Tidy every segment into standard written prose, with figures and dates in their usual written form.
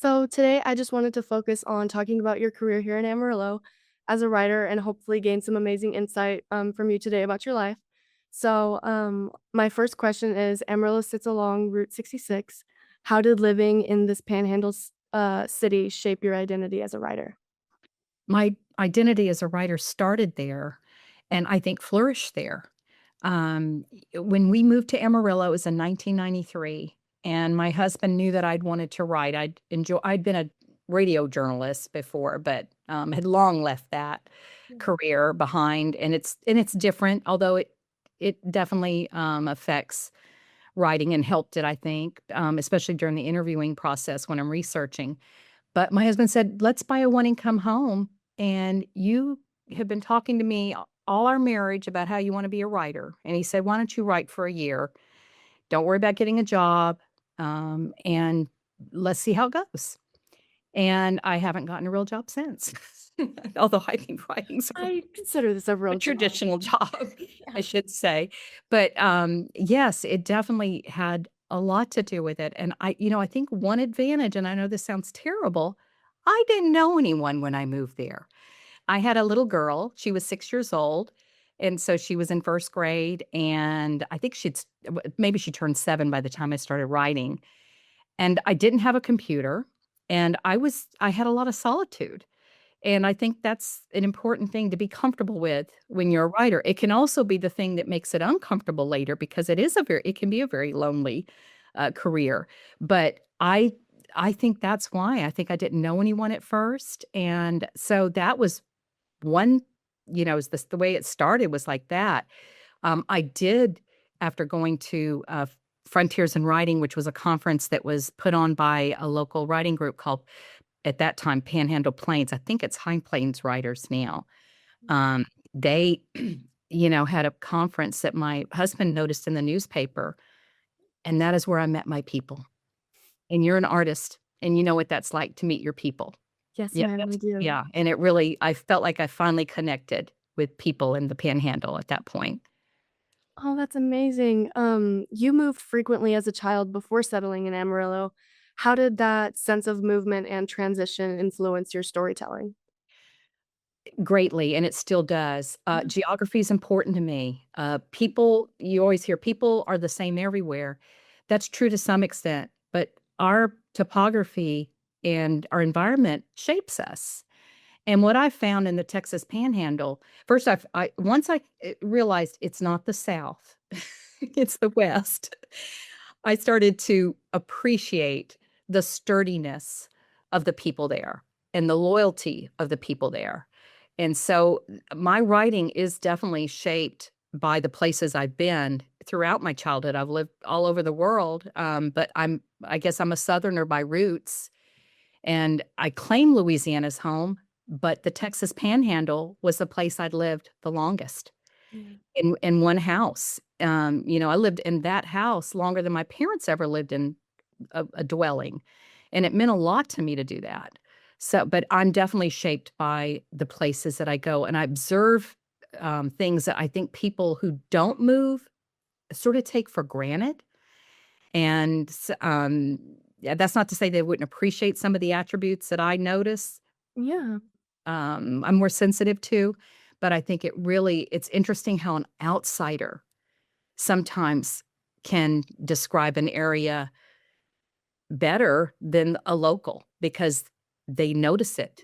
So today I just wanted to focus on talking about your career here in Amarillo as a writer and hopefully gain some amazing insight from you today about your life. My first question is Amarillo sits along Route 66. How did living in this city shape your identity as a writer? My identity as a writer started there, and I think flourished there. When we moved to Amarillo, it was in 1993, and my husband knew that I'd wanted to write. I'd been a radio journalist before, but, had long left that Yeah. career behind, and it's different, although it definitely, affects writing and helped it, I think, especially during the interviewing process when I'm researching. But my husband said, "Let's buy a one-income home, and you have been talking to me all our marriage about how you wanna be a writer." And he said, "Why don't you write for a year? Don't worry about getting a job, and let's see how it goes." And I haven't gotten a real job since. Although I've been writing sort of I consider this a a real job. traditional job, I Yeah. should say. But, yes, it definitely had a lot to do with it, and I think one advantage, and I know this sounds terrible, I didn't know anyone when I moved there. I had a little girl, she was 6 years old, and so she was in 1st grade, and I think maybe she turned 7 by the time I started writing, and I didn't have a computer, and I had a lot of solitude. And I think that's an important thing to be comfortable with when you're a writer. It can also be the thing that makes it uncomfortable later because it can be a very lonely, career. But I think that's why. I think I didn't know anyone at first, and so that was one is this the way it started was like that. I did after going to, Frontiers in Writing, which was a conference that was put on by a local writing group called at that time, Panhandle Plains. I think it's High Plains Writers now. They, had a conference that my husband noticed in the newspaper, and that is where I met my people. And you're an artist, and you know what that's like to meet your people. Yes, Yeah, ma'am, I do. and I felt like I finally connected with people in the Panhandle at that point. Oh, that's amazing. You moved frequently as a child before settling in Amarillo. How did that sense of movement and transition influence your storytelling? Greatly, and it still does. Yeah. Geography is important to me. People you always hear people are the same everywhere. That's true to some extent, but our topography and our environment shapes us. And what I found in the Texas Panhandle, first I once realized it's not the South, it's the West. I started to appreciate the sturdiness of the people there and the loyalty of the people there. And so my writing is definitely shaped by the places I've been throughout my childhood. I've lived all over the world, but I guess I'm a Southerner by roots, and I claim Louisiana's home, but the Texas Panhandle was the place I'd lived the longest Yeah. in one house. I lived in that house longer than my parents ever lived in a dwelling, and it meant a lot to me to do that. So but I'm definitely shaped by the places that I go, and I observe, things that I think people who don't move sort of take for granted, and yeah, that's not to say they wouldn't appreciate some of the attributes that I notice, Yeah. I'm more sensitive to, but I think it's interesting how an outsider sometimes can describe an area better than a local because they notice it.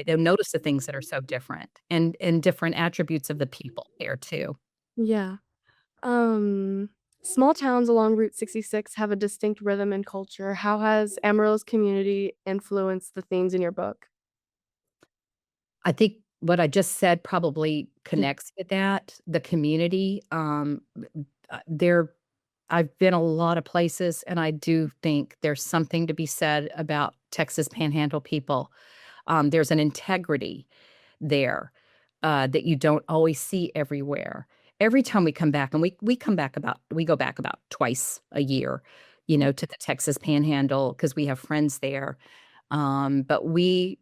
They'll notice the things that are so different and different attributes of the people there too. Yeah. Um, Small towns along Route 66 have a distinct rhythm and culture. How has Amarillo's community influenced the themes in your book? I think what I just said probably Yeah. connects with that, the community, there I've been a lot of places, and I do think there's something to be said about Texas Panhandle people. There's an integrity there, that you don't always see everywhere. Every time we come back, and we go back about twice a year, to the Texas Panhandle because we have friends there. But we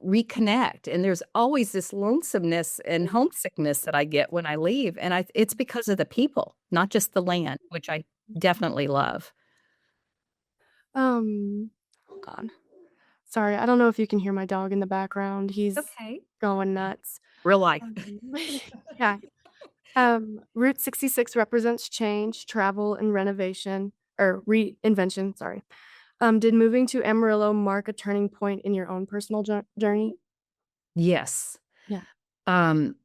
reconnect, and there's always this lonesomeness and homesickness that I get when I leave, and it's because of the people, not just the land, which I definitely love. Um, on. Sorry, I don't know if you can hear my dog in the background. He's Okay. going nuts. Real life. Um, yeah. Route 66 represents change, travel, and renovation or reinvention, sorry. Did moving to Amarillo mark a turning point in your own personal journey? Yes. Yeah. Um,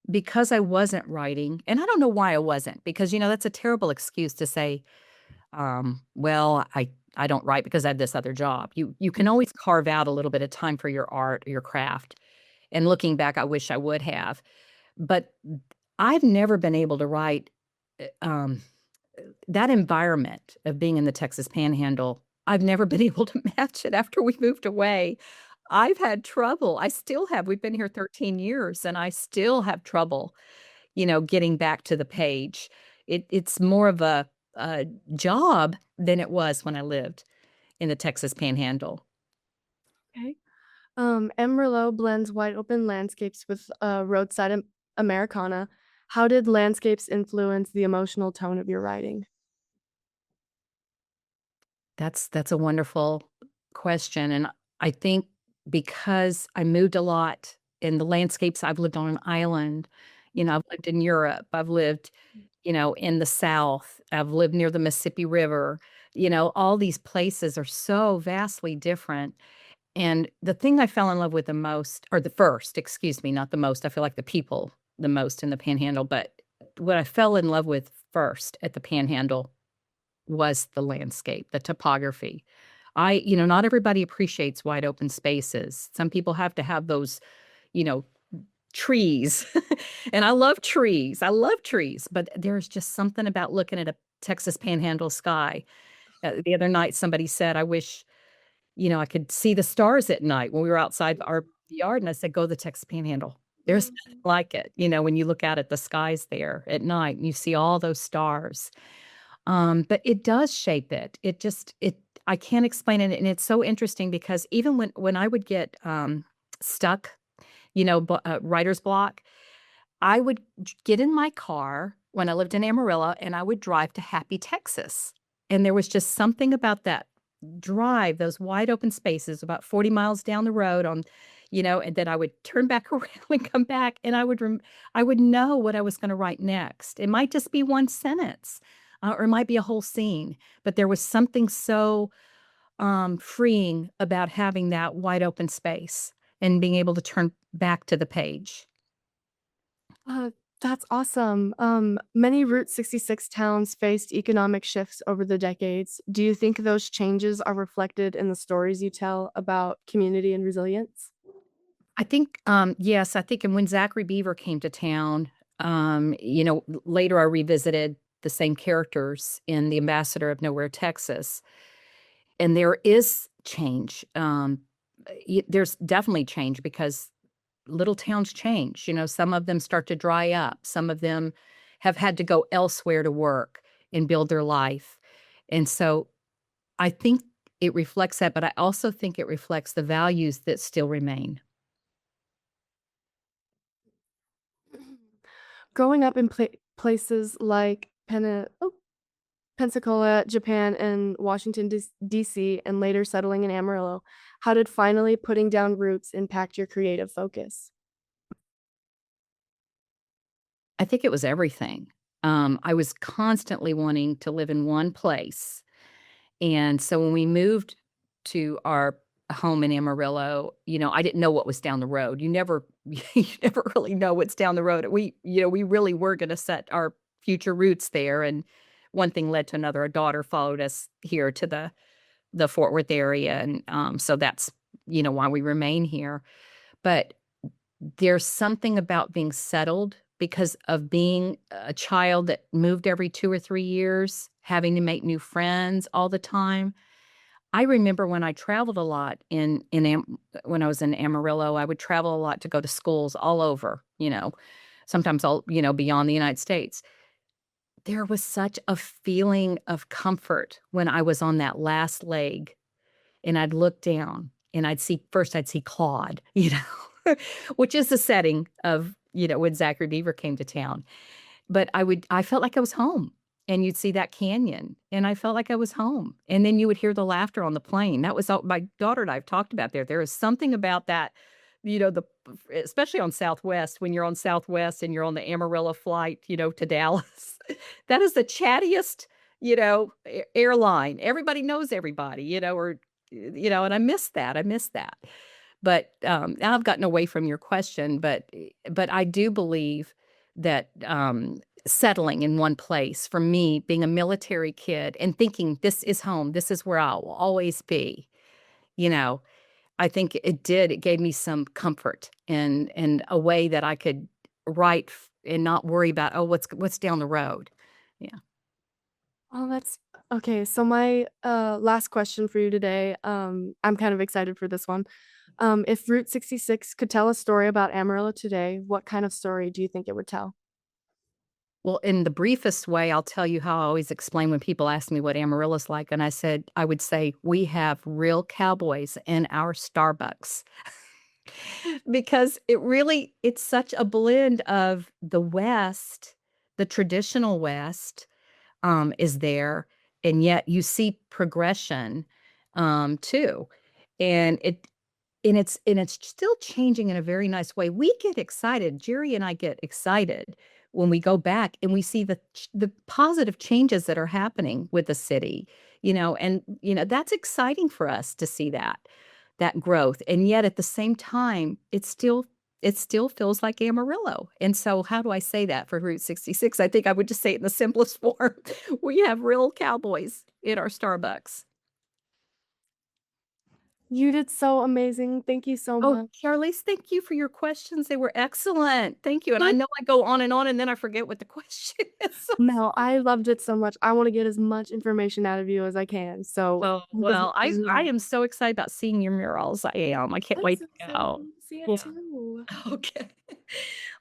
because I wasn't writing, and I don't know why I wasn't, because, that's a terrible excuse to say, "Well, I don't write because I have this other job." You can always carve out a little bit of time for your art or your craft, and looking back, I wish I would have. But I've never been able to write, that environment of being in the Texas Panhandle, I've never been able to match it after we moved away. I've had trouble. I still have. We've been here 13 years, and I still have trouble, getting back to the page. It's more of a job than it was when I lived in the Texas Panhandle. Okay. Amarillo blends wide open landscapes with roadside Americana. How did landscapes influence the emotional tone of your writing? That's a wonderful question, and I think because I moved a lot in the landscapes, I've lived on an island, I've lived in Europe, I've lived, in the South, I've lived near the Mississippi River, all these places are so vastly different, and the thing I fell in love with the most, or the first, excuse me, not the most, I feel like the people the most in the Panhandle, but what I fell in love with first at the Panhandle was the landscape, the topography. Not everybody appreciates wide open spaces. Some people have to have those, you know, trees. And I love trees, but there's just something about looking at a Texas Panhandle sky. The other night, somebody said, I wish, I could see the stars at night when we were outside our yard. And I said, go to the Texas Panhandle. There's nothing Mhm. like it. When you look out at the skies there at night and you see all those stars. But it does shape it. It I can't explain it, and it's so interesting because even when I would get, stuck, writer's block, I would get in my car when I lived in Amarillo, and I would drive to Happy, Texas, and there was just something about that drive, those wide open spaces about 40 miles down the road and then I would turn back around and come back, and I would know what I was gonna write next. It might just be one sentence, or it might be a whole scene, but there was something so, freeing about having that wide open space and being able to turn back to the page. Uh, that's awesome. Many Route 66 towns faced economic shifts over the decades. Do you think those changes are reflected in the stories you tell about community and resilience? I think, yes, I think and when Zachary Beaver came to town, later I revisited the same characters in The Ambassador of Nowhere, Texas, and there is change. There's definitely change because little towns change. Some of them start to dry up. Some of them have had to go elsewhere to work and build their life. And so I think it reflects that, but I also think it reflects the values that still remain. Growing up in places like Pensacola, Japan, and Washington, D.C., and later settling in Amarillo, how did finally putting down roots impact your creative focus? I think it was everything. I was constantly wanting to live in one place, and so when we moved to our home in Amarillo, I didn't know what was down the road. You never really know what's down the road. We really were gonna set our future roots there, and one thing led to another. Our daughter followed us here to the Fort Worth area, and, so that's, why we remain here. But there's something about being settled because of being a child that moved every 2 or 3 years, having to make new friends all the time. I remember when I traveled a lot when I was in Amarillo, I would travel a lot to go to schools all over, sometimes all, beyond the United States. There was such a feeling of comfort when I was on that last leg and I'd look down and I'd see Claude, which is the setting of, when Zachary Beaver came to town. But I felt like I was home. and you'd see that canyon, and I felt like I was home, and then you would hear the laughter on the plane. That was all my daughter and I have talked about there. There is something about that, the especially on Southwest, when you're on Southwest and you're on the Amarillo flight, to Dallas. That is the chattiest, airline. Everybody knows everybody, and I miss that. But, now I've gotten away from your question, but I do believe that, settling in one place for me, being a military kid and thinking, "This is home, this is where I will always be," you know, I think it gave me some comfort and a way that I could write and not worry about, "Oh, what's down the road?" Yeah. Oh, that's okay. So my last question for you today, I'm kind of excited for this one. If Route 66 could tell a story about Amarillo today, what kind of story do you think it would tell? Well, in the briefest way, I'll tell you how I always explain when people ask me what Amarillo's like, and I would say, "We have real cowboys in our Starbucks." Because it's such a blend of the West, the traditional West, is there, and yet you see progression, too, and it's still changing in a very nice way. We get excited, Jerry and I get excited when we go back and we see the positive changes that are happening with the city, and, that's exciting for us to see that growth, and yet at the same time, it still feels like Amarillo, and so how do I say that for Route 66? I think I would just say it in the simplest form. We have real cowboys in our Starbucks. You did so amazing. Thank you so Oh, much. Charlize, thank you for your questions, they were excellent. Thank you, and I Good. know I go on, and then I forget what the question is, so No, I loved it so much. I want to get as much information out of you as I can. So well, this is I all. am so excited about seeing your murals, I am, I can't I'm wait so to go. excited to see it Yeah. too. Okay.